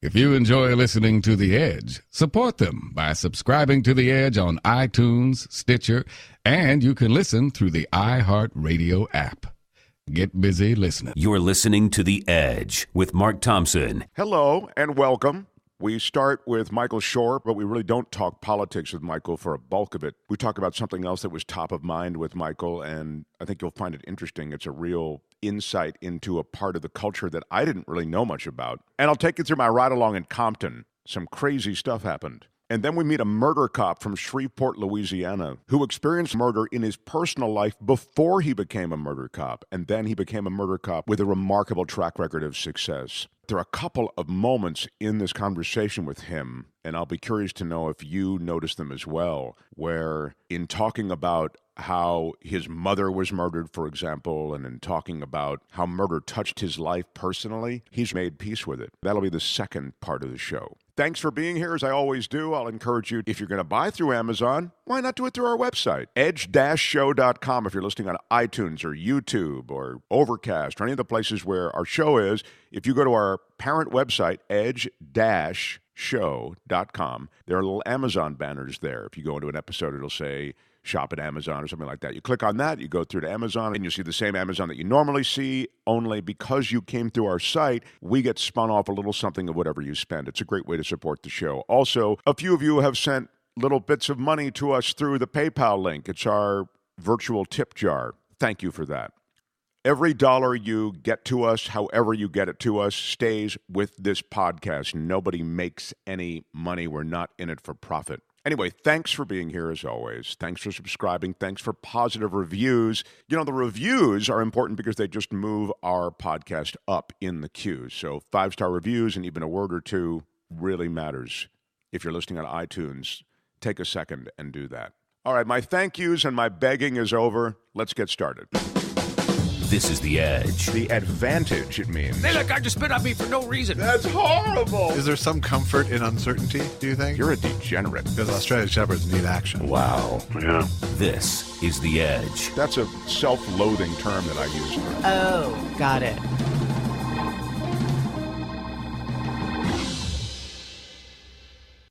If you enjoy listening to The Edge, support them by subscribing to The Edge on iTunes, Stitcher, and you can listen through the iHeartRadio app. Get busy listening. You're listening to The Edge with Mark Thompson. Hello and welcome. We start with Michael Shure, but we really don't talk politics with Michael for a bulk of it. We talk about something else that was top of mind with Michael, and I think you'll find it interesting. It's a real insight into a part of the culture that I didn't really know much about. And I'll take you through my ride along in Compton. Some crazy stuff happened. And then we meet a murder cop from Shreveport, Louisiana, who experienced murder in his personal life before he became a murder cop. And then he became a murder cop with a remarkable track record of success. There are a couple of moments in this conversation with him, and I'll be curious to know if you noticed them as well, where in talking about how his mother was murdered, for example, and in talking about how murder touched his life personally, he's made peace with it. That'll be the second part of the show. Thanks for being here. As I always do, I'll encourage you, if you're going to buy through Amazon, why not do it through our website, edge-show.com. If you're listening on iTunes or YouTube or Overcast or any of the places where our show is, if you go to our parent website, edge-show.com, there are little Amazon banners there. If you go into an episode, it'll say shop at Amazon or something like that. You click on that, you go through to Amazon, and you see the same Amazon that you normally see, only because you came through our site, we get spun off a little something of whatever you spend. It's a great way to support the show. Also, a few of you have sent little bits of money to us through the PayPal link. It's our virtual tip jar. Thank you for that. Every dollar you get to us, however you get it to us, stays with this podcast. Nobody makes any money. We're not in it for profit. Anyway, thanks for being here as always. Thanks for subscribing. Thanks for positive reviews. You know, the reviews are important because they just move our podcast up in the queue. So 5-star reviews and even a word or two really matters. If you're listening on iTunes, take a second and do that. All right, my thank yous and my begging is over. Let's get started. This is The Edge. The advantage, it means. They let guy just spit on me for no reason. That's horrible. Is there some comfort in uncertainty, do you think? You're a degenerate. Because Australian Shepherds need action. Wow. Yeah. This is The Edge. That's a self-loathing term that I use. Oh, got it.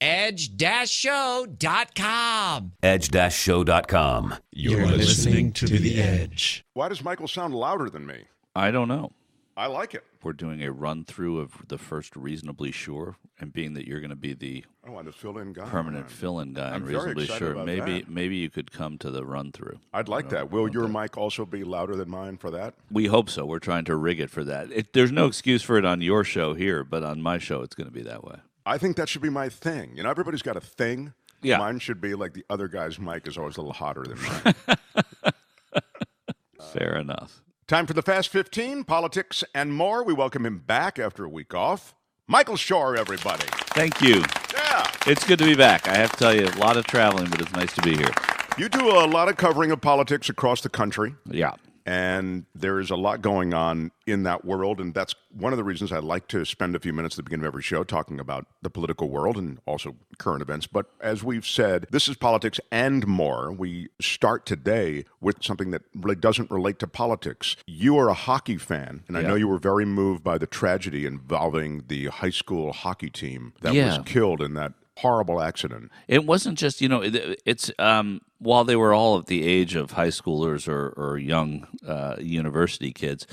edge-show.com. Edge-show.com. You're listening to The Edge. Why does Michael sound louder than me? I don't know. I like it. We're doing a run-through of the first Reasonably Sure, and being that you're going to be the fill-in guy. Permanent fill-in guy I'm on very Reasonably excited Sure, about maybe you could come to the run-through. I'd like that. Will your mic also be louder than mine for that? We hope so. We're trying to rig it for that. There's no excuse for it on your show here, but on my show it's going to be that way. I think that should be my thing. You know, everybody's got a thing. Yeah. Mine should be like the other guy's mic is always a little hotter than mine. Fair enough. Time for the Fast 15, politics and more. We welcome him back after a week off. Michael Shure, everybody. Thank you. Yeah. It's good to be back. I have to tell you, a lot of traveling, but it's nice to be here. You do a lot of covering of politics across the country. Yeah. And there is a lot going on in that world, and that's one of the reasons I like to spend a few minutes at the beginning of every show talking about the political world and also current events. But as we've said, this is politics and more. We start today with something that really doesn't relate to politics. You are a hockey fan, and I know you were very moved by the tragedy involving the high school hockey team that was killed in that horrible accident. It wasn't just, it's while they were all at the age of high schoolers or young university kids,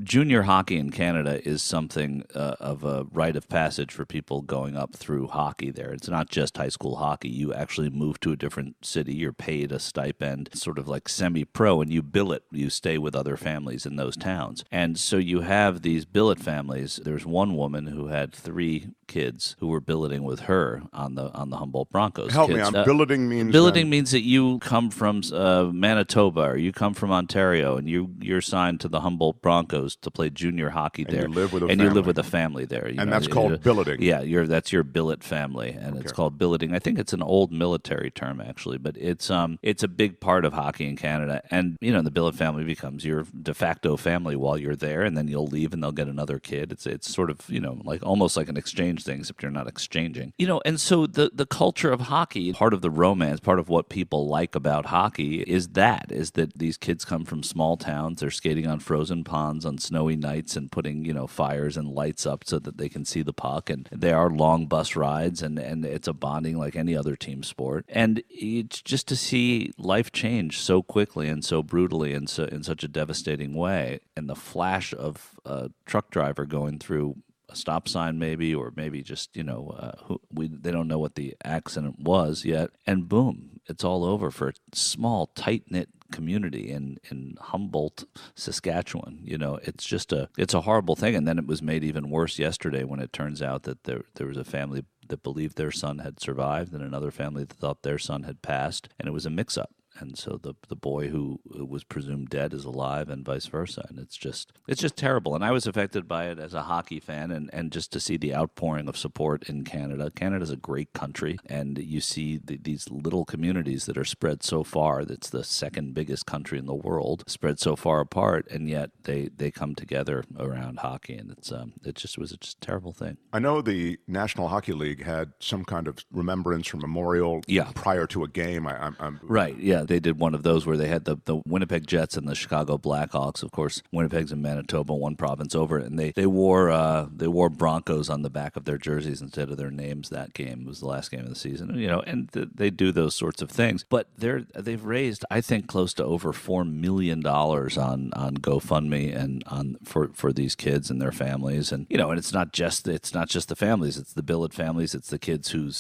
junior hockey in Canada is something of a rite of passage for people going up through hockey there. It's not just high school hockey. You actually move to a different city. You're paid a stipend, sort of like semi-pro, and you billet. You stay with other families in those towns. And so you have these billet families. There's one woman who had 3 kids who were billeting with her on the Humboldt Broncos. Help kids. me, billeting means... Billeting means that you come from Manitoba or you come from Ontario and you're signed to the Humboldt Broncos to play junior hockey there. And you live with a and family. you live with a family there. And that's called billeting. Yeah, that's your billet family, and it's called billeting. I think it's an old military term, actually, but it's a big part of hockey in Canada. And, the billet family becomes your de facto family while you're there, and then you'll leave and they'll get another kid. It's sort of, like almost like an exchange thing, except you're not exchanging. And so the culture of hockey, part of the romance, part of what people like about hockey is that these kids come from small towns. They're skating on frozen ponds on snowy nights and putting, fires and lights up so that they can see the puck. And they are long bus rides, and it's a bonding like any other team sport. And it's just to see life change so quickly and so brutally and so in such a devastating way. And the flash of a truck driver going through a stop sign maybe, or maybe just, they don't know what the accident was yet. And boom, it's all over for a small, tight-knit community in Humboldt, Saskatchewan. It's a horrible thing. And then it was made even worse yesterday when it turns out that there was a family that believed their son had survived and another family that thought their son had passed, and it was a mix-up. And so the boy who was presumed dead is alive, and vice versa. And it's just terrible. And I was affected by it as a hockey fan, and just to see the outpouring of support in Canada. Canada's a great country, and you see these little communities that are spread so far. That's the second biggest country in the world, spread so far apart, and yet they come together around hockey. And it was a terrible thing. I know the National Hockey League had some kind of remembrance or memorial prior to a game. Right, yeah. They did one of those where they had the Winnipeg Jets and the Chicago Blackhawks. Of course, Winnipeg's in Manitoba, one province over, and they wore Broncos on the back of their jerseys instead of their names. That game was the last game of the season, and they do those sorts of things. But they've raised, I think, close to over $4 million on GoFundMe and for these kids and their families, and and it's not just the families, it's the billet families, it's the kids who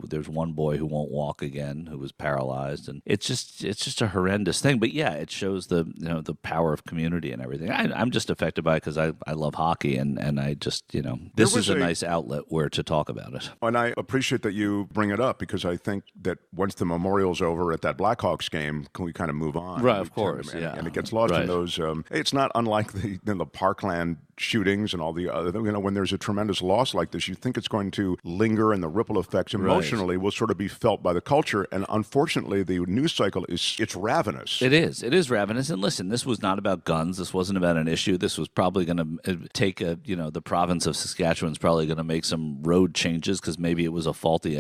there's one boy who won't walk again, who was paralyzed, and it's just a horrendous thing. But yeah, it shows the power of community and everything. I'm just affected by it because I love hockey, and I just this is a nice outlet where to talk about it. And I appreciate that you bring it up, because I think that once the memorial's over at that Blackhawks game, can we kind of move on? Right, of course, and it gets lost in those. It's not unlike the Parkland shootings and all the other. When there's a tremendous loss like this, you think it's going to linger, and the ripple effects emotionally will sort of be felt by the culture. And unfortunately, the news cycle it's ravenous. It is ravenous. And listen, this was not about guns. This wasn't about an issue. This was probably going to take the province of Saskatchewan's probably going to make some road changes because maybe it was a faulty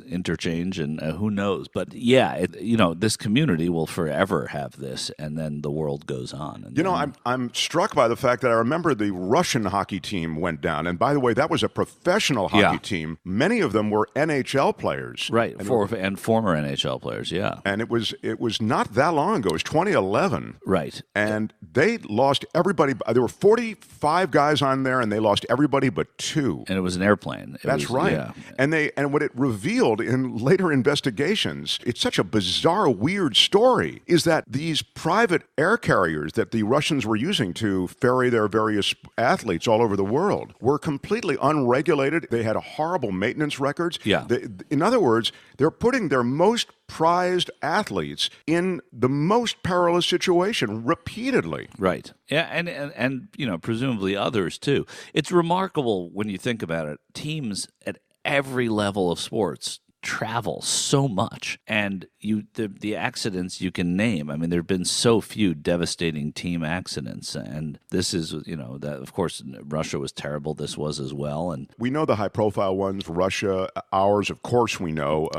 interchange, and who knows. But yeah, this community will forever have this, and then the world goes on. And I'm struck by the fact that I remember the Russian hockey team went down, and by the way, that was a professional hockey team. Many of them were NHL players, right? And former NHL players, yeah. And it was not that long ago. It was 2011, right? And they lost everybody. There were 45 guys on there, and they lost everybody but 2. And it was an airplane. That's right. Yeah. And what it revealed in later investigations, it's such a bizarre, weird story, is that these private air carriers that the Russians were using to ferry their various athletes all over the world were completely unregulated. They had horrible maintenance records. Yeah. In other words, they're putting their most prized athletes in the most perilous situation repeatedly. Right. Yeah, and presumably others too. It's remarkable when you think about it. Teams at every level of sports travel so much, and the accidents you can name. I mean, there have been so few devastating team accidents, and this is that of course Russia was terrible. This was as well, and we know the high-profile ones. Russia, ours, of course, we know.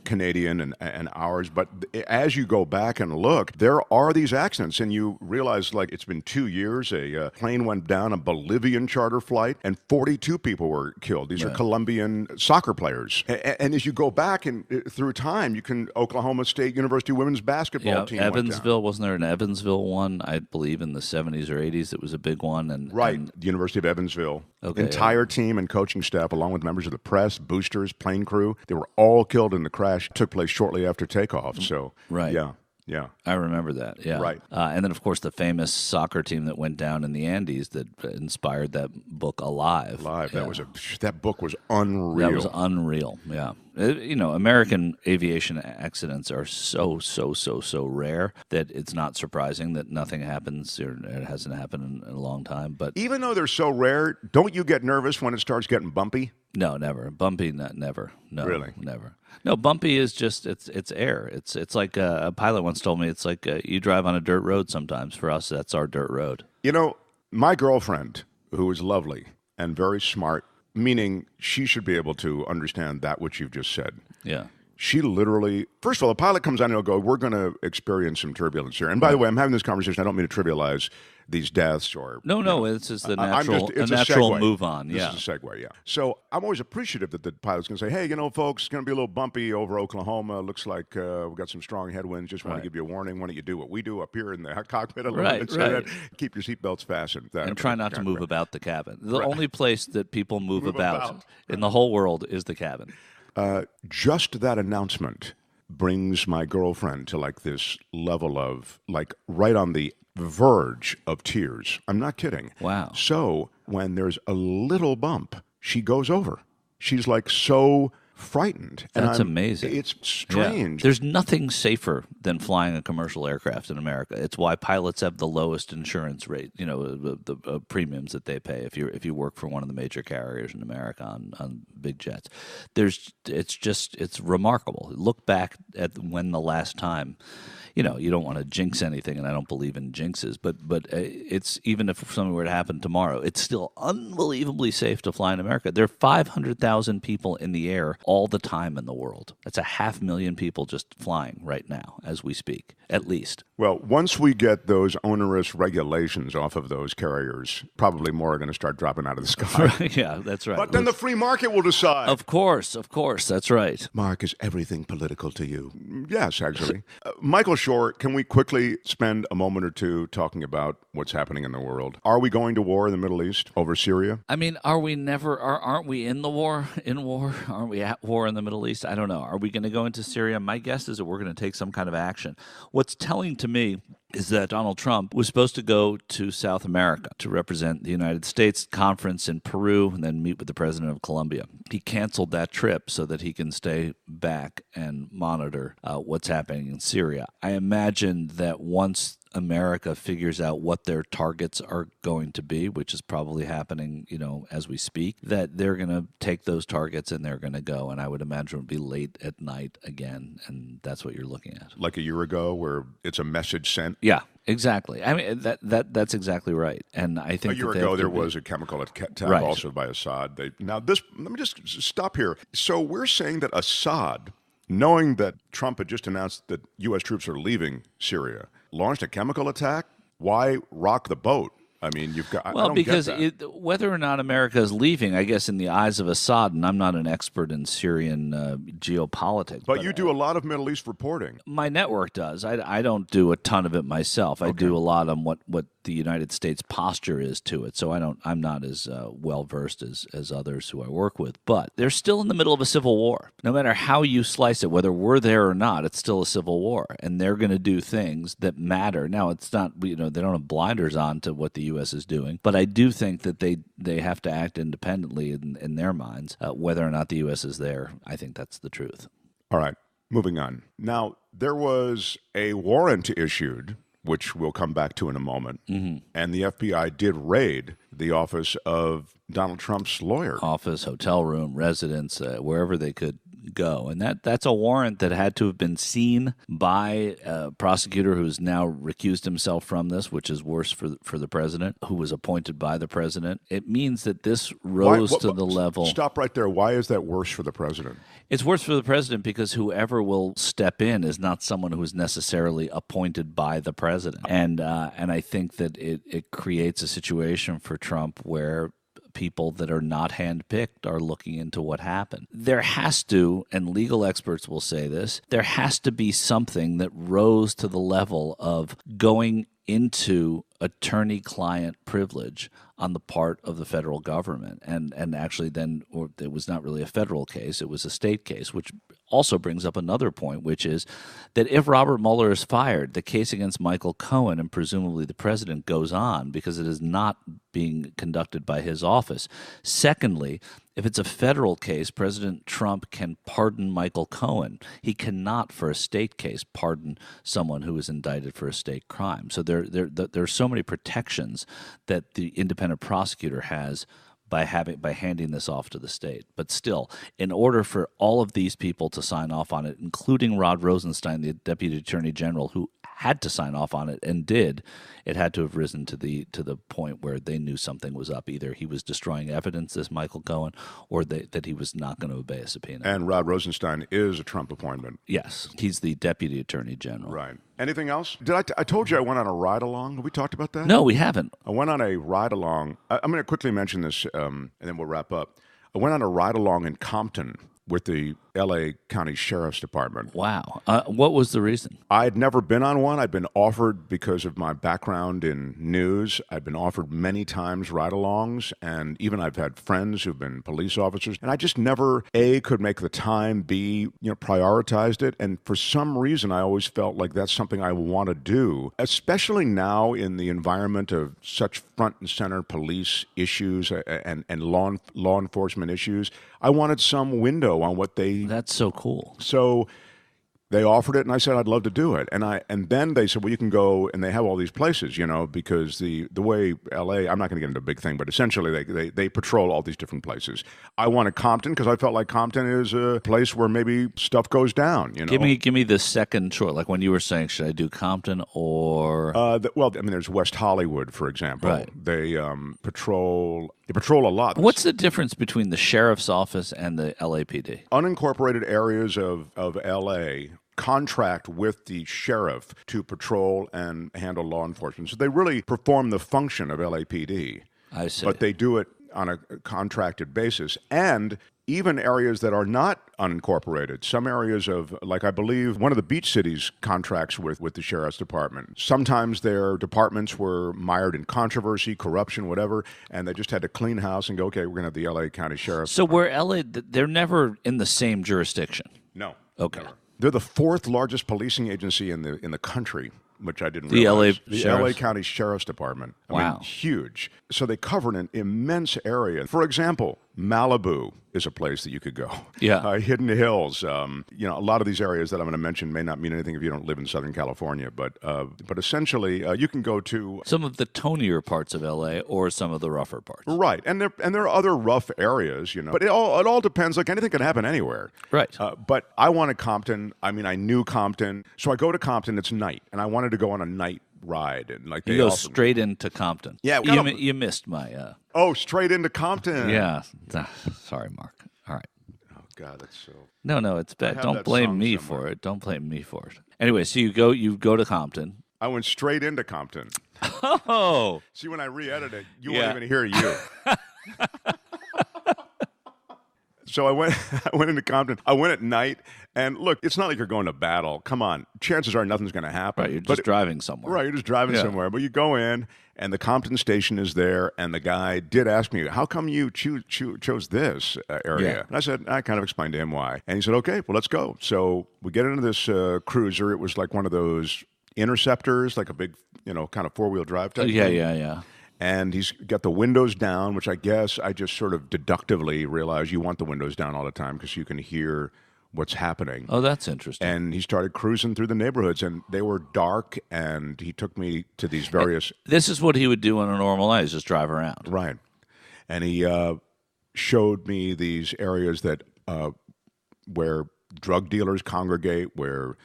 Canadian and ours. But as you go back and look, there are these accidents, and you realize it's been 2 years. A plane went down, a Bolivian charter flight, and 42 people were killed. These are Colombian soccer players, and as you go back and through time, Oklahoma State University women's basketball team. Evansville, wasn't there an Evansville one? I believe in the 70s or 80s, it was a big one. The University of Evansville. Entire team and coaching staff, along with members of the press, boosters, plane crew, they were all killed in the crash. It took place shortly after takeoff. So, yeah. I remember that, yeah. Right. And then, of course, the famous soccer team that went down in the Andes that inspired that book, Alive. Yeah. That book was unreal. That was unreal, yeah. American aviation accidents are so rare that it's not surprising that nothing happens, or it hasn't happened in a long time. But even though they're so rare, don't you get nervous when it starts getting bumpy? No, never. Bumpy, never. No, really, never. No, bumpy is just it's air. It's like a pilot once told me. It's like you drive on a dirt road sometimes. For us, that's our dirt road. My girlfriend, who is lovely and very smart, meaning she should be able to understand that which you've just said. Yeah. She literally, first of all, the pilot comes on and he'll go, we're going to experience some turbulence here. And by the way, I'm having this conversation. I don't mean to trivialize these deaths or... No, it's just the natural move on. This is a segue, yeah. So I'm always appreciative that the pilot's going to say, hey, folks, it's going to be a little bumpy over Oklahoma. Looks like we've got some strong headwinds. Just want to give you a warning. Why don't you do what we do up here in the cockpit a little bit? Right. Keep your seatbelts fastened. And try not to move about the cabin. The only place that people move about in the whole world is the cabin. Just that announcement brings my girlfriend to this level of right on the verge of tears. I'm not kidding. Wow. So when there's a little bump, she goes over. She's so frightened. That's amazing. It's strange. Yeah. There's nothing safer than flying a commercial aircraft in America. It's why pilots have the lowest insurance rate, the premiums that they pay if you work for one of the major carriers in America on big jets. It's remarkable. Look back at when the last time, you don't want to jinx anything, and I don't believe in jinxes, but it's, even if something were to happen tomorrow, it's still unbelievably safe to fly in America. There are 500,000 people in the air all the time in the world. That's 500,000 people just flying right now as we speak, at least. Well, once we get those onerous regulations off of those carriers, probably more are going to start dropping out of the sky. Yeah, that's right. But then the free market will decide. Of course, that's right. Mark, is everything political to you? Yes, actually. Michael Shure, can we quickly spend a moment or two talking about what's happening in the world? Are we going to war in the Middle East over Syria? I mean, aren't we in the war? Aren't we at war in the Middle East? I don't know. Are we going to go into Syria? My guess is that we're going to take some kind of action. What's telling to me is that Donald Trump was supposed to go to South America to represent the United States conference in Peru and then meet with the president of Colombia. He canceled that trip so that he can stay back and monitor what's happening in Syria. I imagine that once America figures out what their targets are going to be, which is probably happening, as we speak, that they're going to take those targets and they're going to go. And I would imagine it would be late at night again. And that's what you're looking at. Like a year ago where it's a message sent? Yeah, exactly. I mean, that's exactly right. And I think a year ago there was a chemical attack also by Assad. Let me just stop here. So we're saying that Assad, knowing that Trump had just announced that U.S. troops are leaving Syria, launched a chemical attack? Why rock the boat? I mean, you've got... Well, because whether or not America is leaving, I guess in the eyes of Assad, and I'm not an expert in Syrian geopolitics. But you do a lot of Middle East reporting. My network does. I don't do a ton of it myself. I do a lot on what the United States posture is to it. So I'm not as well versed as others who I work with. But they're still in the middle of a civil war. No matter how you slice it, whether we're there or not, it's still a civil war, and they're going to do things that matter. Now, it's not they don't have blinders on to what the U.S. is doing, but I do think that they have to act independently in their minds. Whether or not the U.S. is there, I think that's the truth. All right, moving on. Now, there was a warrant issued, which we'll come back to in a moment, and the FBI did raid the office of Donald Trump's lawyer. Office, hotel room, residence, wherever they could go. And that's a warrant that had to have been seen by a prosecutor who's now recused himself from this, which is worse for the president, who was appointed by the president. It means that this rose to the level... Stop right there. Why is that worse for the president? It's worse for the president because whoever will step in is not someone who is necessarily appointed by the president. And I think that it creates a situation for Trump where people that are not handpicked are looking into what happened. There has to, and legal experts will say this, there has to be something that rose to the level of going into attorney-client privilege on the part of the federal government. And actually then, or it was not really a federal case, it was a state case, which also brings up another point, which is that if Robert Mueller is fired, the case against Michael Cohen and presumably the president goes on because it is not being conducted by his office. Secondly, if it's a federal case, President Trump can pardon Michael Cohen. He cannot, for a state case, pardon someone who is indicted for a state crime. So there are so many protections that the independent prosecutor has by handing this off to the state. But still, in order for all of these people to sign off on it, including Rod Rosenstein, the Deputy Attorney General, who had to sign off on it and did, it had to have risen to the point where they knew something was up. Either he was destroying evidence, as Michael Cohen, or that he was not going to obey a subpoena. And Rod Rosenstein is a Trump appointment. Yes, he's the Deputy Attorney General. Right. Anything else? I told you I went on a ride-along. Have we talked about that? No, we haven't. I went on a ride-along. I'm going to quickly mention this, and then we'll wrap up. I went on a ride-along in Compton with the L.A. County Sheriff's Department. Wow. What was the reason? I'd never been on one. I'd been offered, because of my background in news, I'd been offered many times ride-alongs, and even I've had friends who've been police officers, and I just never, A, could make the time, B, prioritized it, and for some reason I always felt like that's something I want to do, especially now in the environment of such front and center police issues and law enforcement issues. I wanted some window on what they... That's so cool. So they offered it, and I said I'd love to do it. And then they said, well, you can go, and they have all these places, because the way L.A., I'm not going to get into a big thing, but essentially they patrol all these different places. I wanted Compton because I felt like Compton is a place where maybe stuff goes down. Give me the second choice. Like when you were saying, should I do Compton or? There's West Hollywood, for example. Right. They patrol a lot. What's the difference between the sheriff's office and the LAPD? Unincorporated areas of L.A. contract with the sheriff to patrol and handle law enforcement. So they really perform the function of LAPD. I see. But they do it on a contracted basis. And even areas that are not unincorporated, some areas of, like I believe one of the beach cities contracts with the sheriff's department. Sometimes their departments were mired in controversy, corruption, whatever, and they just had to clean house and go, okay, we're going to have the L.A. County Sheriff. So where L.A., they're never in the same jurisdiction? No. Okay. Never. They're the fourth largest policing agency in the country, which I didn't the realize. The L.A. County Sheriff's Department. I mean, huge. So they cover an immense area. For example, Malibu is a place that you could go. Yeah. Hidden Hills. A lot of these areas that I'm going to mention may not mean anything if you don't live in Southern California, but essentially you can go to some of the tonier parts of LA or some of the rougher parts. Right, and there are other rough areas, but it all depends. Like anything can happen anywhere. Right. But I wanted Compton. I mean, I knew Compton, so I go to Compton. It's night, and I wanted to go on a night ride, and like you go straight into Compton. Yeah, you missed my. Straight into Compton. Yeah. Sorry, Mark. All right. Oh God, that's so. No, it's bad. Don't blame me for it. Don't blame me for it. Anyway, so you go to Compton. I went straight into Compton. Oh. See, when I re-edit it, you won't even hear you. So I went into Compton. I went at night, and look, it's not like you're going to battle. Come on, chances are nothing's going to happen. Right, you're just driving somewhere. Right, you're just driving somewhere. But you go in, and the Compton station is there, and the guy did ask me, how come you chose this area? Yeah. And I kind of explained to him why. And he said, okay, well, let's go. So we get into this cruiser. It was like one of those Interceptors, like a big, kind of four-wheel drive type thing. Yeah. And he's got the windows down, which I guess I just sort of deductively realized you want the windows down all the time because you can hear what's happening. Oh, that's interesting. And he started cruising through the neighborhoods, and they were dark, and he took me to these various... This is what he would do on a normal night, is just drive around. Right. And he showed me these areas that where drug dealers congregate, where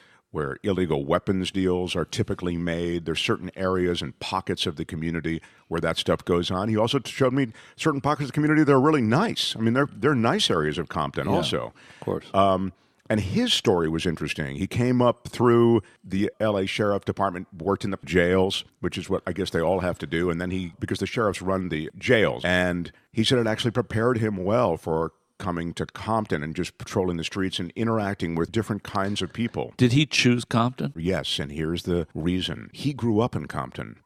illegal weapons deals are typically made. There's certain areas and pockets of the community where that stuff goes on. He also showed me certain pockets of the community that are really nice. I mean, they're nice areas of Compton also. Of course. And his story was interesting. He came up through the L.A. Sheriff Department, worked in the jails, which is what I guess they all have to do. And then because the sheriffs run the jails. And he said it actually prepared him well for coming to Compton and just patrolling the streets and interacting with different kinds of people. Did he choose Compton? Yes, and here's the reason. He grew up in Compton,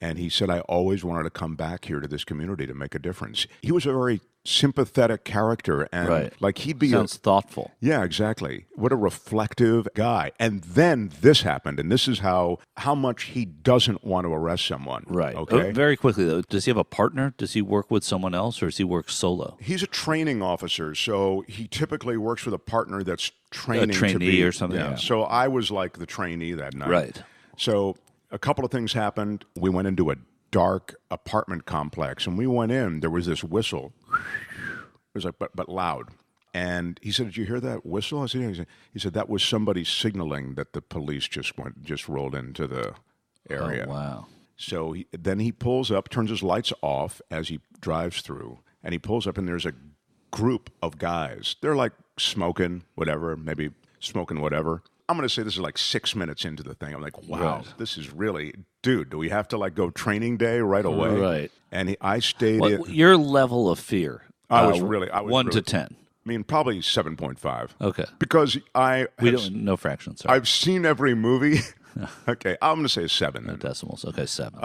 and he said, I always wanted to come back here to this community to make a difference. He was a very sympathetic character, and like he'd be sounds thoughtful. Yeah, exactly. What a reflective guy. And then this happened, and this is how much he doesn't want to arrest someone. Right. Okay. Very quickly though, does he have a partner? Does he work with someone else, or does he work solo? He's a training officer, so he typically works with a partner that's training a trainee to be or something. Yeah. So I was like the trainee that night. Right. So a couple of things happened. We went into a dark apartment complex, and we went in. There was this whistle. It was like, but loud. And he said, "Did you hear that whistle?" I said, "Yeah." He said, "That was somebody signaling that the police just rolled into the area." Oh, wow. So then he pulls up, turns his lights off as he drives through, and he pulls up, and there's a group of guys. They're like smoking, whatever, maybe smoking whatever. I'm going to say this is like 6 minutes into the thing. I'm like, wow, Right. this is really, dude, do we have to like go training day right away? Right. And I stayed in. Your level of fear? I was 1 really, to 10. I mean, probably 7.5. Okay. Because We don't no fractions. Sorry. I've seen every movie. Okay, I'm going to say 7. No Then. decimals. Okay, 7.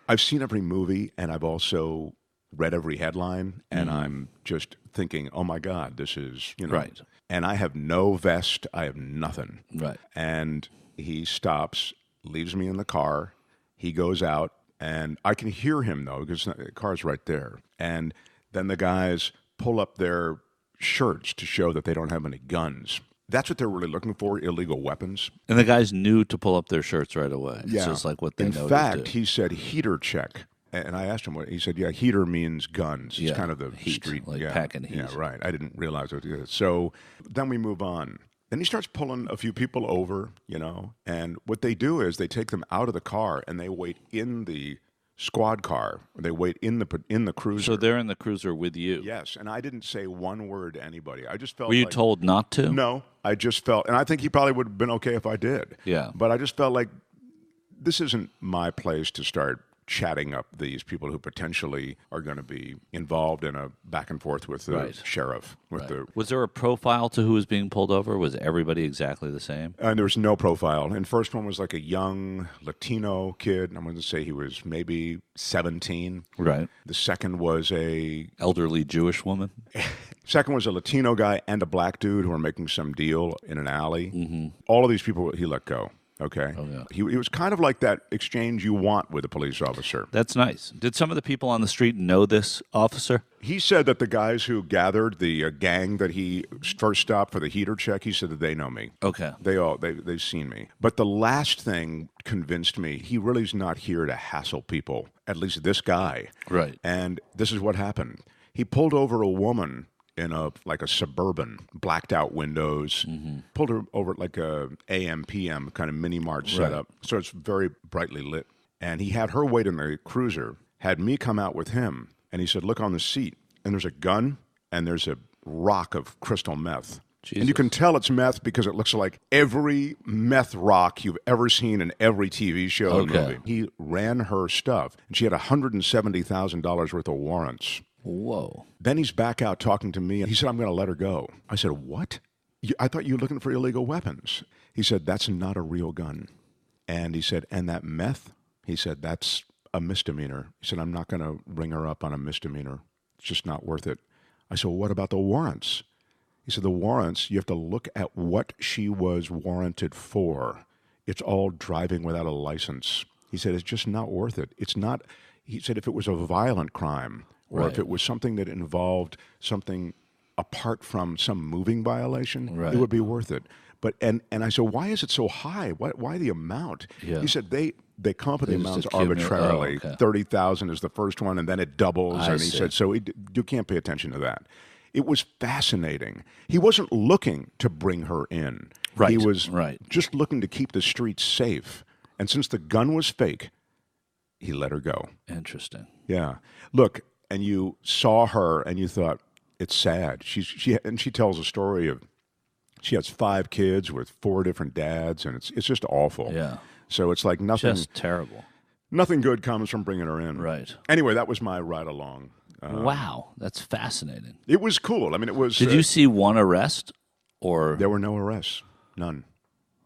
I've seen every movie, and I've also read every headline, and I'm just thinking, oh my God, this is, Right. And I have no vest. I have nothing. Right. And he stops, leaves me in the car. He goes out, and I can hear him, though, because the car's right there. And then the guys pull up their shirts to show that they don't have any guns. That's what they're really looking for, illegal weapons. And the guys knew to pull up their shirts right away. Yeah. It's just like what they know In fact, to do. he said heater check. And I asked him what he said. Yeah, heater means guns. It's Yeah, kind of the heat, street, like yeah, packing heat. Yeah, right. I didn't realize it. Yeah. So then we move on. Then he starts pulling a few people over, and what they do is they take them out of the car and they wait in the squad car. They wait in the cruiser. So they're in the cruiser with you. Yes, and I didn't say one word to anybody. I just felt. Were you like, told not to? No, I just felt, and I think he probably would have been okay if I did. Yeah. But I just felt like this isn't my place to start chatting up these people who potentially are going to be involved in a back and forth with the Right. sheriff. Was there a profile to who was being pulled over? Was everybody exactly the same? And there was no profile. And first one was like a young Latino kid. I'm going to say he was maybe 17. Right. The second was Elderly Jewish woman? a Latino guy and a black dude who were making some deal in an alley. Mm-hmm. All of these people he let go. Okay. Oh, yeah. He was kind of like that exchange you want with a police officer. That's nice. Did some of the people on the street know this officer? He said that the guys who gathered, the gang that he first stopped for the heater check, he said that they know me. Okay. They've seen me. But the last thing convinced me he really is not here to hassle people, at least this guy. Right. And this is what happened. He pulled over a woman in a Suburban, blacked out windows, pulled her over like a AM, PM kind of mini mart setup. So it's very brightly lit. And he had her wait in the cruiser, had me come out with him, and he said, look on the seat. And there's a gun, and there's a rock of crystal meth. Jesus. And you can tell it's meth because it looks like every meth rock you've ever seen in every TV show and movie. He ran her stuff, and she had $170,000 worth of warrants. Whoa. Then he's back out talking to me, and he said, I'm going to let her go. I said, what? I thought you were looking for illegal weapons. He said, that's not a real gun. And he said, and that meth? He said, that's a misdemeanor. He said, I'm not going to ring her up on a misdemeanor. It's just not worth it. I said, well, what about the warrants? He said, the warrants, you have to look at what she was warranted for. It's all driving without a license. He said, it's just not worth it. It's not, he said, if it was a violent crime, or if it was something that involved something apart from some moving violation, it would be worth it. But and I said, why is it so high? Why the amount? Yeah. He said they come up with the They just amounts accumulate- arbitrarily. 30,000 is the first one, and then it doubles. I And he see. said, so you can't pay attention to that. It was fascinating. He wasn't looking to bring her in. Right. He was Right. just looking to keep the streets safe. And since the gun was fake, he let her go. Interesting. Yeah. Look, and you saw her and you thought, it's sad. She tells a story of she has 5 kids with 4 different dads, and it's just awful. Yeah. So it's like nothing. Just terrible. Nothing good comes from bringing her in. Right. Anyway, that was my ride along. Wow. That's fascinating. It was cool. I mean, it was. Did you see one arrest? Or There were no arrests, none.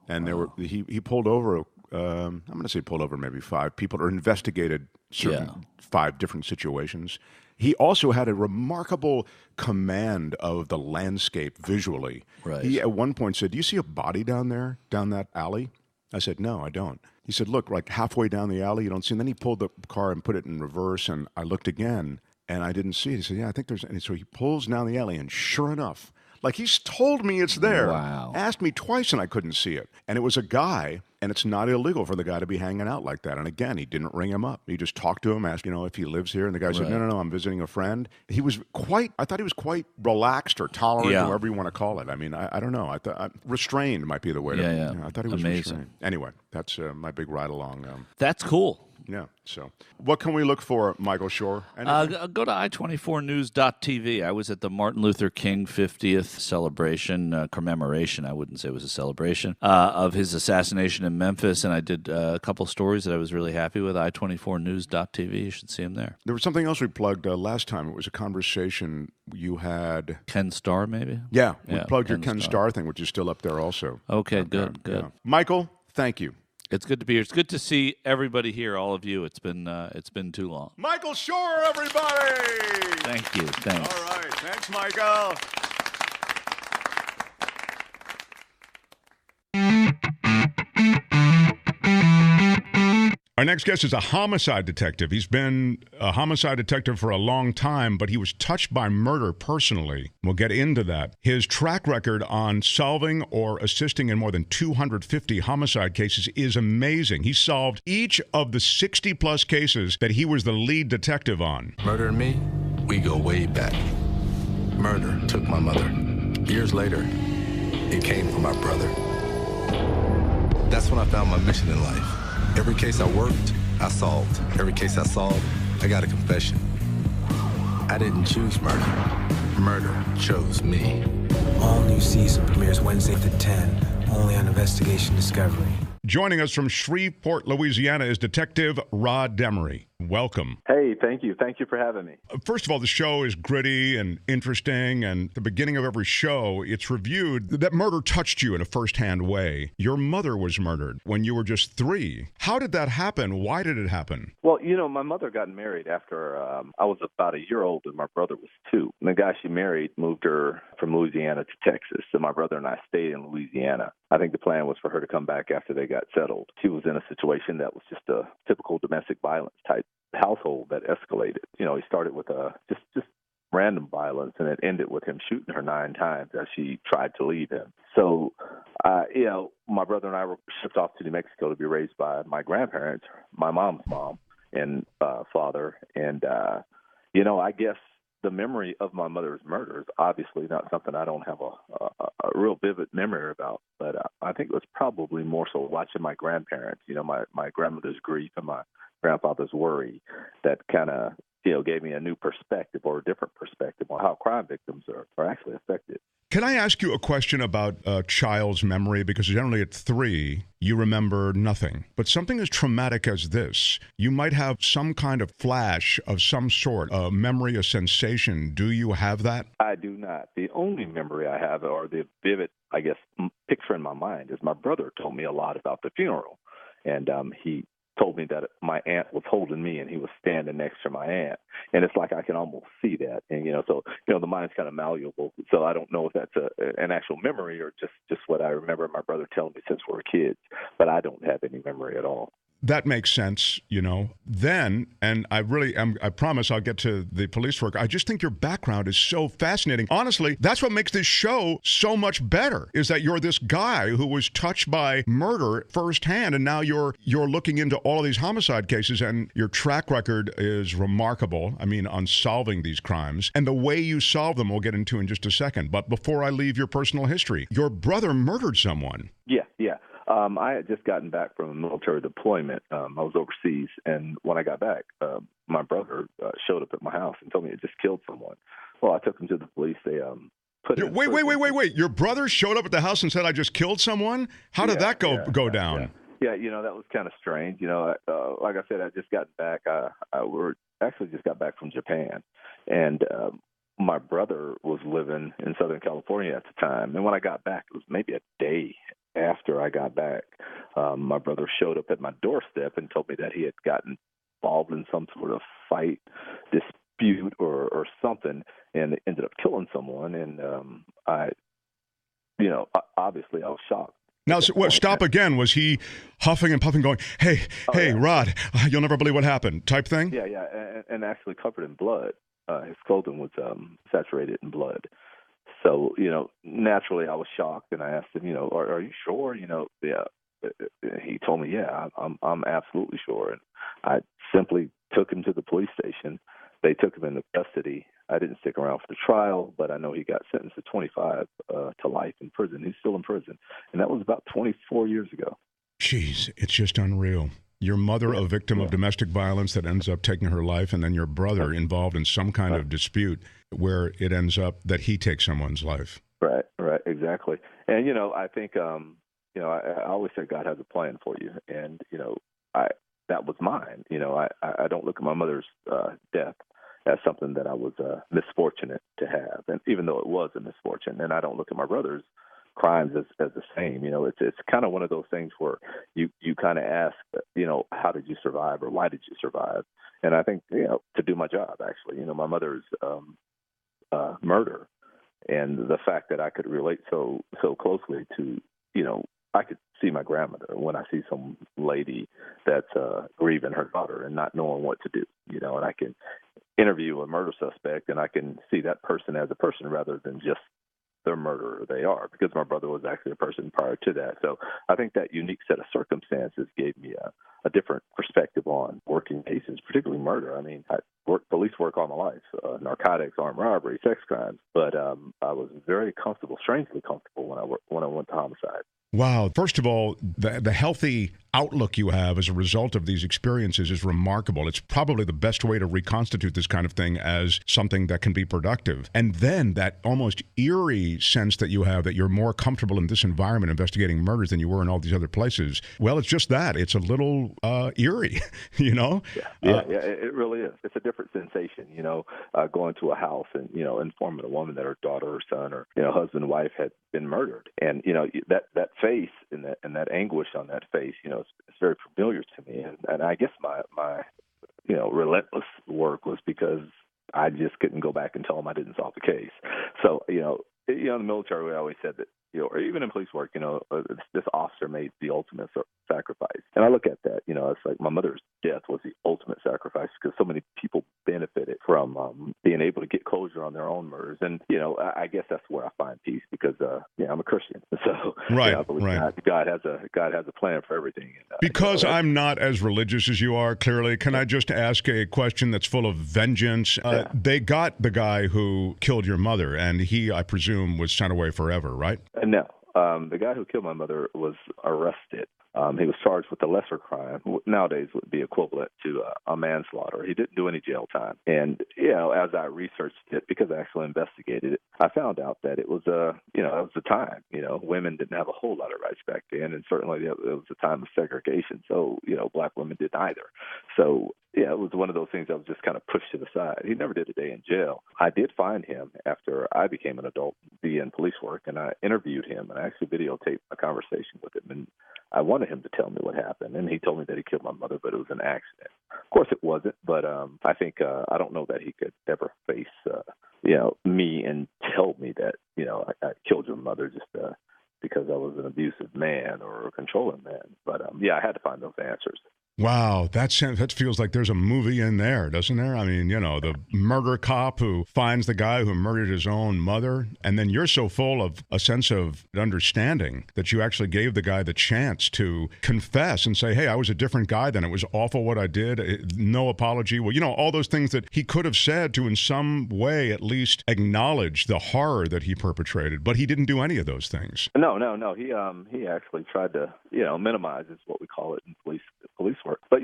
And there were. He pulled over. I'm going to say pulled over maybe 5 people, or investigated certain 5 different situations. He also had a remarkable command of the landscape visually. Right. He at one point said, "Do you see a body down there, down that alley?" I said, "No, I don't." He said, "Look, like halfway down the alley, you don't see." And then he pulled the car and put it in reverse, and I looked again, and I didn't see it. He said, "Yeah, I think there's." And so he pulls down the alley, and sure enough, Like, he's told me it's there. Wow. Asked me twice and I couldn't see it. And it was a guy, and it's not illegal for the guy to be hanging out like that. And again, he didn't ring him up. He just talked to him, asked, if he lives here. And the guy said, no, I'm visiting a friend. I thought he was quite relaxed or tolerant, however you want to call it. I mean, I don't know. I thought restrained might be the way to. Yeah. I thought he was amazing. Restrained. Anyway, that's my big ride along. That's cool. Yeah. So, what can we look for, Michael Shure? Go to i24news.tv. I was at the Martin Luther King 50th celebration, commemoration. I wouldn't say it was a celebration of his assassination in Memphis, and I did a couple stories that I was really happy with. i24news.tv. You should see them there. There was something else we plugged last time. It was a conversation you had. Ken Starr, maybe. Yeah, we plugged your Ken Starr thing, which is still up there also. Okay, good. Yeah. Michael, thank you. It's good to be here. It's good to see everybody here, all of you. It's been too long. Michael Shure, everybody! Thank you. Thanks. All right. Thanks, Michael. Our next guest is a homicide detective. He's been a homicide detective for a long time, but he was touched by murder personally. We'll get into that. His track record on solving or assisting in more than 250 homicide cases is amazing. He solved each of the 60-plus cases that he was the lead detective on. Murder and me, we go way back. Murder took my mother. Years later, it came from my brother. That's when I found my mission in life. Every case I worked, I solved. Every case I solved, I got a confession. I didn't choose murder. Murder chose me. All new season premieres Wednesday at 10, only on Investigation Discovery. Joining us from Shreveport, Louisiana, is Detective Rod Demery. Welcome. Hey, thank you. Thank you for having me. First of all, the show is gritty and interesting, and at the beginning of every show, it's reviewed that murder touched you in a first-hand way. Your mother was murdered when you were just 3. How did that happen? Why did it happen? Well, my mother got married after I was about a year old and my brother was 2. And the guy she married moved her from Louisiana to Texas. So my brother and I stayed in Louisiana. I think the plan was for her to come back after they got settled. She was in a situation that was just a typical domestic violence type household that escalated. He started with just random violence, and it ended with him shooting her 9 times as she tried to leave him. So, my brother and I were shipped off to New Mexico to be raised by my grandparents, my mom's mom and father. And, I guess the memory of my mother's murder is obviously not something I don't have a real vivid memory about. But I think it was probably more so watching my grandparents, my grandmother's grief and my grandfather's worry that kind of, gave me a new perspective or a different perspective on how crime victims are actually affected. Can I ask you a question about a child's memory? Because generally at 3, you remember nothing. But something as traumatic as this, you might have some kind of flash of some sort, a memory, a sensation. Do you have that? I do not. The only memory I have, or the vivid, I guess, picture in my mind, is my brother told me a lot about the funeral. And he told me that my aunt was holding me and he was standing next to my aunt. And it's like I can almost see that. And, the mind's kind of malleable. So I don't know if that's an actual memory or just what I remember my brother telling me since we were kids. But I don't have any memory at all. That makes sense, Then, and I promise I'll get to the police work. I just think your background is so fascinating. Honestly, that's what makes this show so much better, is that you're this guy who was touched by murder firsthand, and now you're looking into all of these homicide cases, and your track record is remarkable, on solving these crimes. And the way you solve them, we'll get into in just a second. But before I leave your personal history, your brother murdered someone. Yeah. I had just gotten back from a military deployment. I was overseas, and when I got back, my brother showed up at my house and told me he just killed someone. Well, I took him to the police. They put him. Wait! Your brother showed up at the house and said, "I just killed someone." How did that go down? Yeah, that was kind of strange. Like I said, I just got back. Actually just got back from Japan, and my brother was living in Southern California at the time. And when I got back, it was maybe a day after I got back, my brother showed up at my doorstep and told me that he had gotten involved in some sort of fight, dispute, or something, and ended up killing someone. And obviously I was shocked. Now, stop again. Was he huffing and puffing, going, "Hey, Rod, you'll never believe what happened," type thing? Yeah, and actually covered in blood. His clothing was saturated in blood. So So, naturally I was shocked, and I asked him, are you sure? Yeah. He told me, yeah, I'm absolutely sure. And I simply took him to the police station. They took him into custody. I didn't stick around for the trial, but I know he got sentenced to 25 to life in prison. He's still in prison. And that was about 24 years ago. Jeez, it's just unreal. Your mother, a victim of domestic violence that ends up taking her life, and then your brother involved in some kind of dispute where it ends up that he takes someone's life. Right, exactly. And, I think, I always say God has a plan for you. And, that was mine. I don't look at my mother's death as something that I was misfortunate to have, and even though it was a misfortune. And I don't look at my brother's crimes as the same. It's kind of one of those things where you kind of ask, how did you survive, or why did you survive? And I think, to do my job, actually. My mother's murder, and the fact that I could relate so closely to, I could see my grandmother when I see some lady that's grieving her daughter and not knowing what to do, and I can interview a murder suspect, and I can see that person as a person rather than just the murderer they are, because my brother was actually a person prior to that. So I think that unique set of circumstances gave me a different perspective on working cases, particularly murder. I mean, I worked police work all my life, narcotics, armed robbery, sex crimes, but I was very comfortable, strangely comfortable when I went to homicide. Wow. First of all, the healthy outlook you have as a result of these experiences is remarkable. It's probably the best way to reconstitute this kind of thing as something that can be productive. And then that almost eerie sense that you have that you're more comfortable in this environment investigating murders than you were in all these other places. Well, it's just that. It's a little eerie, Yeah, it really is. It's a different sensation, going to a house and, informing a woman that her daughter or son or, husband and wife had been murdered. And, that face and that anguish on that face, it's very familiar to me. And I guess my relentless work was because I just couldn't go back and tell them I didn't solve the case. So, in the military, we always said that, or even in police work, this officer made the ultimate sacrifice. And I look at that, it's like my mother's death was the ultimate sacrifice because so many people benefited from being able to get closure on their own murders. And, I guess that's where I find peace because, I'm a Christian. So I believe God has a plan for everything. And, because I'm not as religious as you are, clearly, can I just ask a question that's full of vengeance? They got the guy who killed your mother, and he, I presume, was sent away forever, right? No. The guy who killed my mother was arrested. He was charged with a lesser crime, nowadays would be equivalent to a manslaughter. He didn't do any jail time. And, as I researched it, because I actually investigated it, I found out that it was it was a time, women didn't have a whole lot of rights back then. And certainly it was a time of segregation. So, black women didn't either. So, it was one of those things that was just kind of pushed to the side. He never did a day in jail. I did find him after I became an adult in police work, and I interviewed him, and I actually videotaped a conversation with him. And I wanted him to tell me what happened, and he told me that he killed my mother, but it was an accident. Of course, it wasn't, but I think I don't know that he could ever face, me and tell me that, I killed your mother just because I was an abusive man or a controlling man. But, I had to find those answers. Wow, that feels like there's a movie in there, doesn't there? I mean, the murder cop who finds the guy who murdered his own mother, and then you're so full of a sense of understanding that you actually gave the guy the chance to confess and say, hey, I was a different guy then. It was awful what I did. No apology. Well, all those things that he could have said to in some way at least acknowledge the horror that he perpetrated, but he didn't do any of those things. No. He actually tried to, minimize is what we call it in police work. But,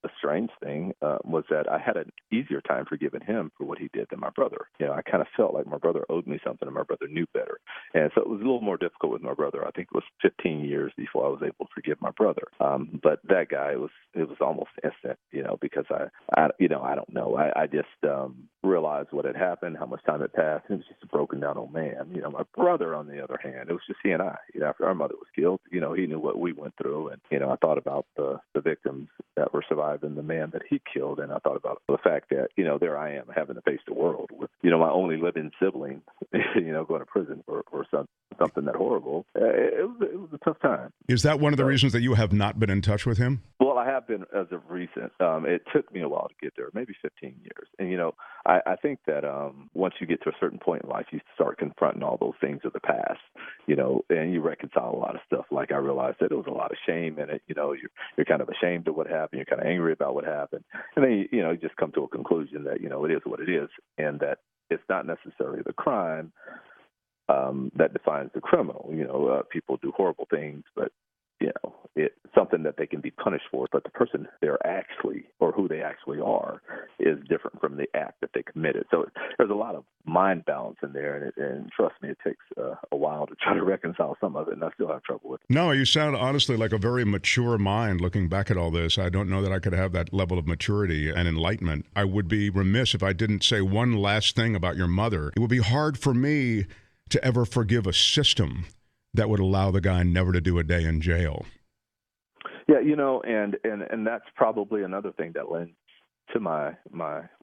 the strange thing was that I had an easier time forgiving him for what he did than my brother. I kind of felt like my brother owed me something and my brother knew better. And so it was a little more difficult with my brother. I think it was 15 years before I was able to forgive my brother. But that guy, it was almost instant, because I don't know. I just realized what had happened, how much time had passed. He was just a broken down old man. My brother, on the other hand, it was just he and I. After our mother was killed, he knew what we went through. And, I thought about the victims that were surviving the man that he killed. And I thought about the fact that, there I am having to face the world with, my only living sibling, going to prison for something that horrible. It was a tough time. Is that one of the reasons that you have not been in touch with him? Well, I have been as of recent. It took me a while to get there, maybe 15 years. And, I think that once you get to a certain point in life, you start confronting all those things of the past, and you reconcile a lot of stuff. Like I realized that there was a lot of shame in it. You're kind of ashamed of what happened. You're kind of angry about what happened. And then, you just come to a conclusion that, it is what it is, and that it's not necessarily the crime that defines the criminal. People do horrible things, but it's something that they can be punished for. But the person they're actually, or who they actually are, is different from the act that they committed. So there's a lot of mind balance in there, and trust me, it takes a while to try to reconcile some of it, and I still have trouble with it. No, you sound honestly like a very mature mind looking back at all this. I don't know that I could have that level of maturity and enlightenment. I would be remiss if I didn't say one last thing about your mother. It would be hard for me to ever forgive a system that would allow the guy never to do a day in jail. Yeah, and that's probably another thing that lends to my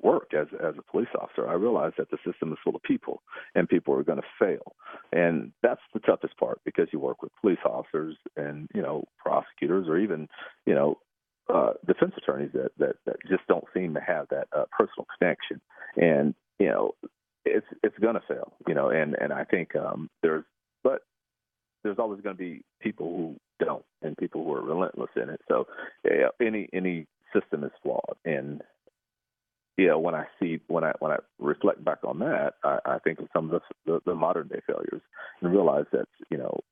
work as a police officer. I realize that the system is full of people, and people are going to fail. And that's the toughest part, because you work with police officers and, prosecutors, or even, defense attorneys that just don't seem to have that personal connection. And, it's going to fail, and I think there's always going to be people who don't, and people who are relentless in it. So any system is flawed. And when I reflect back on that, I think of some of the modern day failures and realize that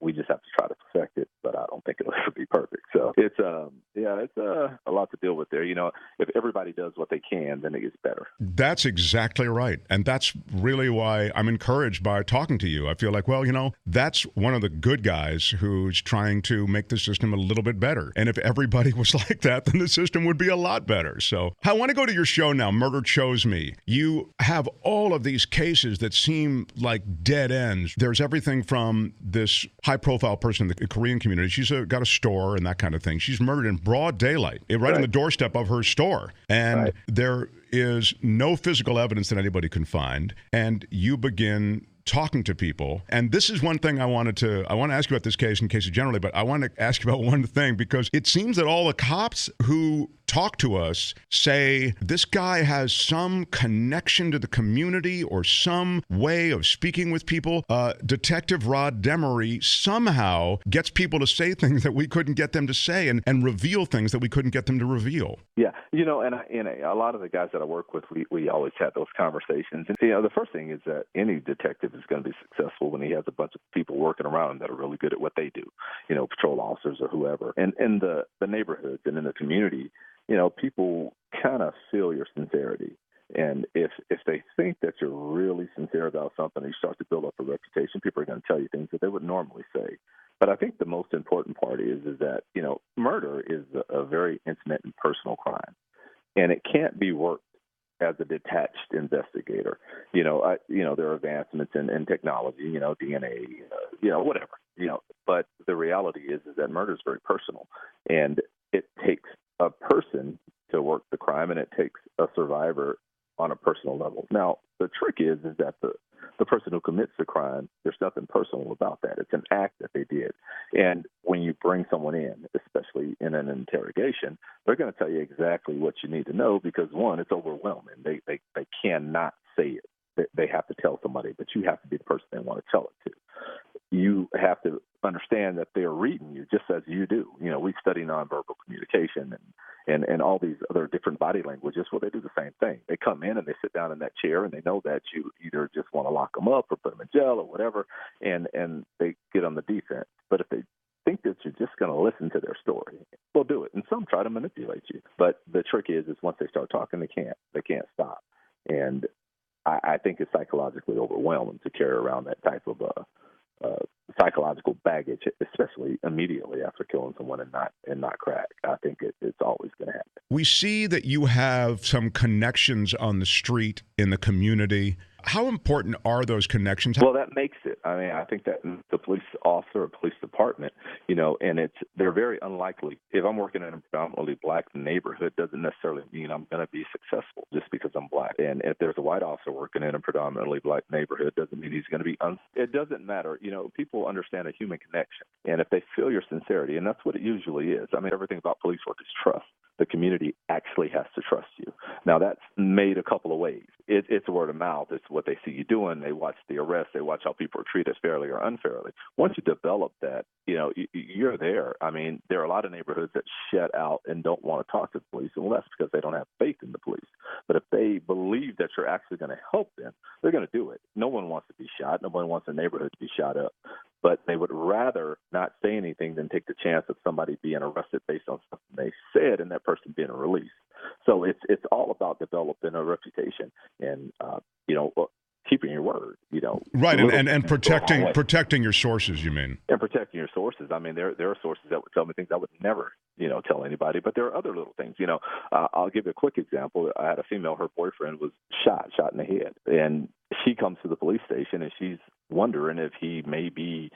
we just have to try to perfect it, but I don't think it'll ever be perfect. So it's a lot to deal with there. If everybody does what they can, then it gets better. That's exactly right, and that's really why I'm encouraged by talking to you. I feel like, that's one of the good guys who's trying to make the system a little bit better. And if everybody was like that, then the system would be a lot better. So I want to go to your show now, Murder Chose Me. You have all of these cases that seem like dead ends. There's everything from this high-profile person in the Korean community. She's got a store and that kind of thing. She's murdered in broad daylight, right on the doorstep of her store. And there is no physical evidence that anybody can find. And you begin talking to people. And this is one thing I want to ask you about this case in cases generally, but I want to ask you about one thing, because it seems that all the cops who talk to us say this guy has some connection to the community or some way of speaking with people. Detective Rod Demery somehow gets people to say things that we couldn't get them to say, and reveal things that we couldn't get them to reveal. Yeah, and a lot of the guys that I work with, we always have those conversations. And the first thing is that any detective is going to be successful when he has a bunch of people working around him that are really good at what they do, patrol officers or whoever. And in the neighborhoods and in the community, people kind of feel your sincerity. And if they think that you're really sincere about something, you start to build up a reputation, people are going to tell you things that they would normally say. But I think the most important part is that, murder is a very intimate and personal crime. And it can't be worked as a detached investigator. There are advancements in technology, DNA, whatever, but the reality is that murder is very personal, and it takes a person to work the crime, and it takes a survivor on a personal level. Now, the trick is that the person who commits the crime, there's nothing personal about that. It's an act that they did. And when you bring someone in, especially in an interrogation, they're going to tell you exactly what you need to know, because, one, it's overwhelming. They cannot say it. They have to tell somebody, but you have to be the person they want to tell it to. You have to understand that they're reading you just as you do. We study nonverbal communication and all these other different body languages. Well, they do the same thing. They come in and they sit down in that chair, and they know that you either just want to lock them up or put them in jail or whatever, and they get on the defense. But if they think that you're just going to listen to their story, they'll do it. And some try to manipulate you. But the trick is once they start talking, they can't stop. And I think it's psychologically overwhelming to carry around that type of psychological baggage, especially immediately after killing someone and not crack. I think it's always going to happen. We see that you have some connections on the street in the community. How important are those connections? Well, that makes it. I mean, I think that the police officer or police department, and they're very unlikely. If I'm working in a predominantly black neighborhood, doesn't necessarily mean I'm going to be successful just because I'm black. And if there's a white officer working in a predominantly black neighborhood, doesn't mean he's going to be it doesn't matter. People understand a human connection. And if they feel your sincerity, and that's what it usually is. I mean, everything about police work is trust. The community actually has to trust you. Now, that's made a couple of ways. It's word of mouth. It's what they see you doing. They watch the arrest. They watch how people are treated fairly or unfairly. Once you develop that, you're there. I mean, there are a lot of neighborhoods that shut out and don't want to talk to the police. Well, that's because they don't have faith in the police. But if they believe that you're actually going to help them, they're going to do it. No one wants to be shot. Nobody wants a neighborhood to be shot up. But they would rather not say anything than take the chance of somebody being arrested based on something they said and that person being released. So it's all about developing a reputation and, keeping your word, Right, and protecting your sources, you mean? And protecting your sources. I mean, there are sources that would tell me things I would never, tell anybody. But there are other little things. I'll give you a quick example. I had a female, her boyfriend was shot in the head. And she comes to the police station and she's wondering if he may be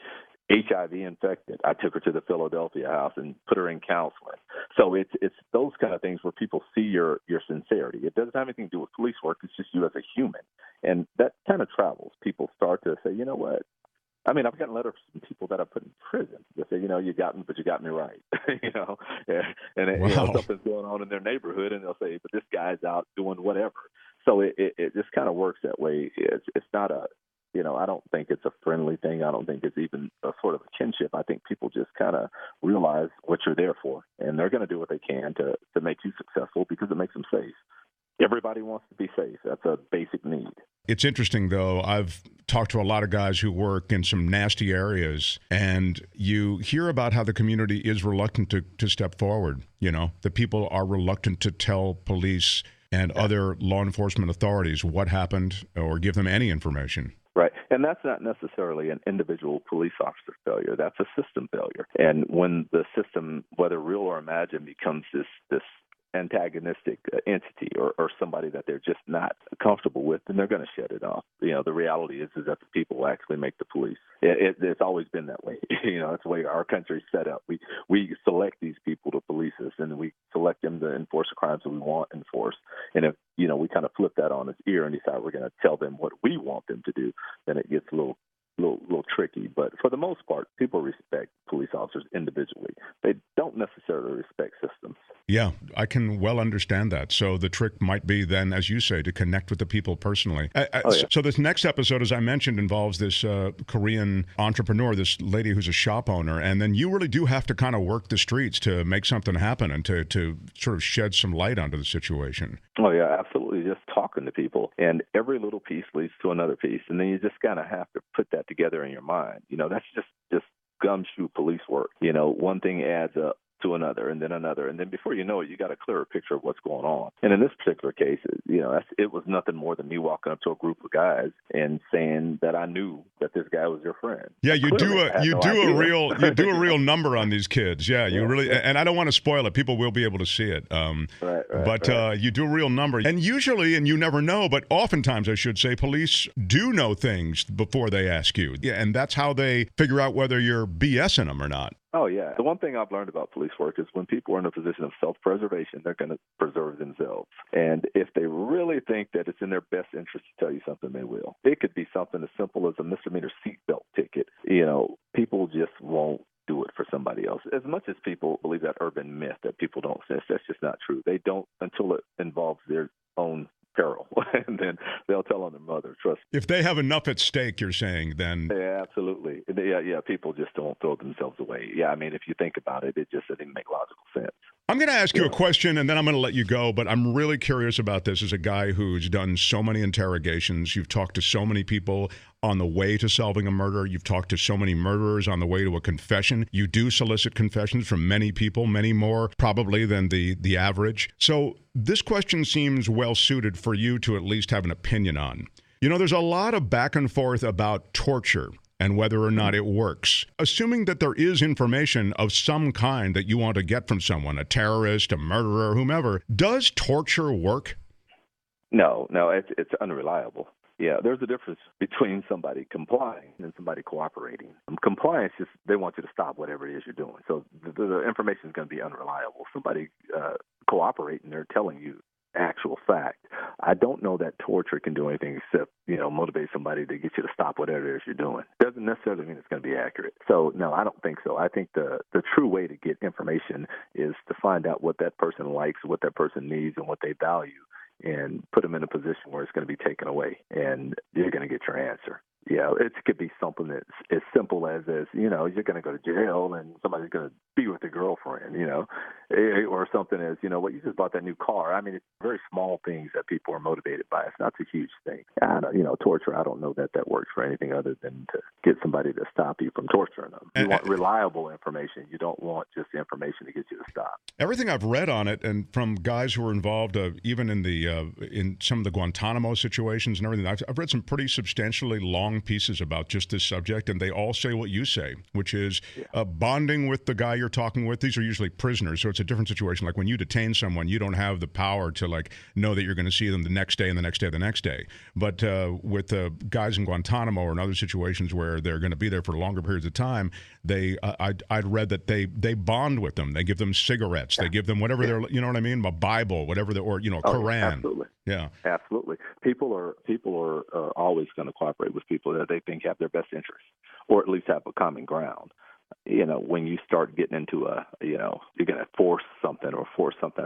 HIV infected. I took her to the Philadelphia house and put her in counseling. So it's those kind of things where people see your sincerity. It doesn't have anything to do with police work. It's just you as a human. And that kind of travels. People start to say, you know what? I mean, I've gotten letters from people that I put in prison. They say, you got me, but you got me right. And something's going on in their neighborhood, and they'll say, but this guy's out doing whatever. So it just kind of works that way. It's not a, I don't think it's a friendly thing. I don't think it's even a sort of a kinship. I think people just kind of realize what you're there for, and they're going to do what they can to make you successful because it makes them safe. Everybody wants to be safe. That's a basic need. It's interesting, though. I've talked to a lot of guys who work in some nasty areas, and you hear about how the community is reluctant to step forward. The people are reluctant to tell police and other law enforcement authorities what happened or give them any information. Right. And that's not necessarily an individual police officer failure. That's a system failure. And when the system, whether real or imagined, becomes this antagonistic entity or somebody that they're just not comfortable with, then they're going to shut it off. The reality is that the people actually make the police. It's always been that way. That's the way our country's set up. We select these people to police us, and we select them to enforce the crimes that we want enforced. And if we kind of flip that on its ear and decide we're going to tell them what we want them to do, then it gets a little tricky. But for the most part, people respect police officers individually. They don't necessarily respect systems. Yeah, I can well understand that. So the trick might be then, as you say, to connect with the people personally. So this next episode, as I mentioned, involves this Korean entrepreneur, this lady who's a shop owner. And then you really do have to kind of work the streets to make something happen and to sort of shed some light onto the situation. Oh, yeah, absolutely. Just talking to people. And every little piece leads to another piece. And then you just kind of have to put that together in your mind. That's just gumshoe police work. One thing adds up to another, and then before you know it, you got a clearer picture of what's going on. And in this particular case, it was nothing more than me walking up to a group of guys and saying that I knew that this guy was your friend. Yeah, you do a real number on these kids. Yeah, you really, and I don't want to spoil it. People will be able to see it. But you do a real number, and usually, and you never know, but oftentimes, I should say, police do know things before they ask you. Yeah, and that's how they figure out whether you're BSing them or not. Oh, yeah. The one thing I've learned about police work is when people are in a position of self-preservation, they're going to preserve themselves. And if they really think that it's in their best interest to tell you something, they will. It could be something as simple as a misdemeanor seatbelt ticket. People just won't do it for somebody else. As much as people believe that urban myth that people don't sense, that's just not true. They don't until it involves their own peril, and then they'll tell on their mother. Trust me. If they have enough at stake, you're saying, then yeah, absolutely. Yeah. People just don't throw themselves away. Yeah, I mean, if you think about it, it just doesn't make logical sense. I'm going to ask you a question, and then I'm going to let you go, but I'm really curious about this as a guy who's done so many interrogations. You've talked to so many people on the way to solving a murder. You've talked to so many murderers on the way to a confession. You do solicit confessions from many people, many more probably than the average. So this question seems well suited for you to at least have an opinion on. There's a lot of back and forth about torture and whether or not it works. Assuming that there is information of some kind that you want to get from someone, a terrorist, a murderer, whomever, does torture work? No, it's unreliable. Yeah, there's a difference between somebody complying and somebody cooperating. Compliance is they want you to stop whatever it is you're doing. So the information is going to be unreliable. Somebody cooperating, they're telling you actual fact. I don't know that torture can do anything except, motivate somebody to get you to stop whatever it is you're doing. Doesn't necessarily mean it's going to be accurate. So, no, I don't think so. I think the true way to get information is to find out what that person likes, what that person needs, and what they value, and put them in a position where it's going to be taken away, and you're going to get your answer. Yeah, it could be something that's as simple as you're going to go to jail and somebody's going to be with their girlfriend, or something as, you just bought that new car. I mean, it's very small things that people are motivated by. It's not a huge thing. Torture, I don't know that works for anything other than to get somebody to stop you from torturing them. You want reliable information. You don't want just information to get you to stop. Everything I've read on it, and from guys who were involved, even in the in some of the Guantanamo situations and everything, I've read some pretty substantially long pieces about just this subject, and they all say what you say, which is bonding with the guy you're talking with. These are usually prisoners, so it's a different situation. Like when you detain someone, you don't have the power to know that you're going to see them the next day and the next day, the next day. But with the guys in Guantanamo or in other situations where they're going to be there for longer periods of time, I'd read that they bond with them. They give them cigarettes. They give them whatever they're, you know what I mean, a Bible, whatever, Quran. Absolutely. Yeah, absolutely. People are always going to cooperate with people that they think have their best interests, or at least have a common ground. When you start getting into you're going to force something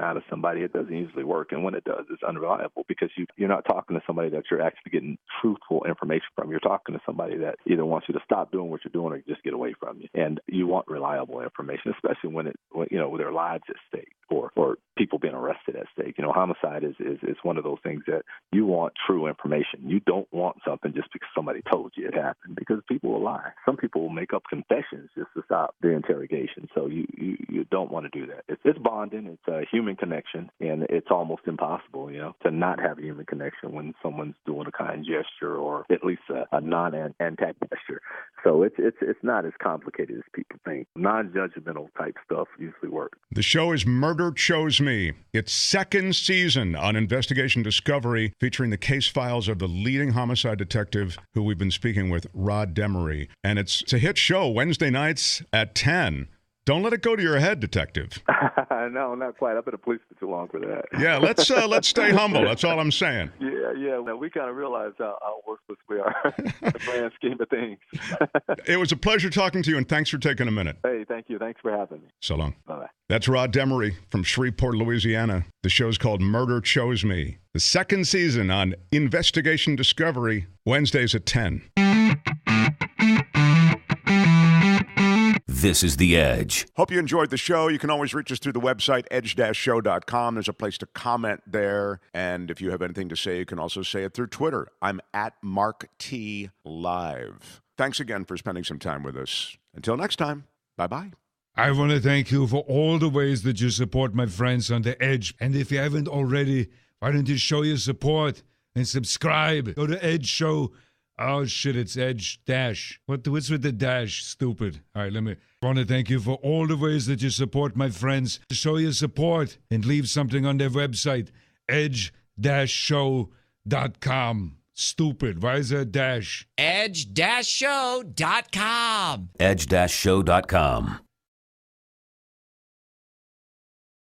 out of somebody, it doesn't usually work. And when it does, it's unreliable because you're not talking to somebody that you're actually getting truthful information from. You're talking to somebody that either wants you to stop doing what you're doing or just get away from you. And you want reliable information, especially when there are lives at stake or people being arrested at stake. Homicide is one of those things that you want true information. You don't want something just because somebody told you it happened, because people will lie. Some people will make up confessions just to stop the interrogation. So you don't want to do that. It's bonding. It's a human connection, and it's almost impossible, to not have a human connection when someone's doing a kind gesture or at least a non-antac gesture. So it's not as complicated as people think. Non-judgmental type stuff usually works. The show is Murder Chose Me. Its second season on Investigation Discovery, featuring the case files of the leading homicide detective who we've been speaking with, Rod Demery. And it's a hit show Wednesday nights at 10. Don't let it go to your head, detective. No, not quite. I've been a police for too long for that. Yeah, let's stay humble. That's all I'm saying. Yeah. We kind of realize how worthless we are in the grand scheme of things. It was a pleasure talking to you, and thanks for taking a minute. Hey, thank you. Thanks for having me. So long. Bye-bye. That's Rod Demery from Shreveport, Louisiana. The show's called Murder Chose Me. The second season on Investigation Discovery, Wednesdays at 10. This is The Edge. Hope you enjoyed the show. You can always reach us through the website, edge-show.com. There's a place to comment there. And if you have anything to say, you can also say it through Twitter. I'm at Mark T. Live. Thanks again for spending some time with us. Until next time, bye-bye. I want to thank you for all the ways that you support my friends on The Edge. And if you haven't already, why don't you show your support and subscribe? Go to Edge Show. Oh, shit, it's Edge Dash. What's with the dash? Stupid. All right, I want to thank you for all the ways that you support my friends. Show your support and leave something on their website, edge-show.com. Stupid. Why is there a dash? edge-show.com. edge-show.com.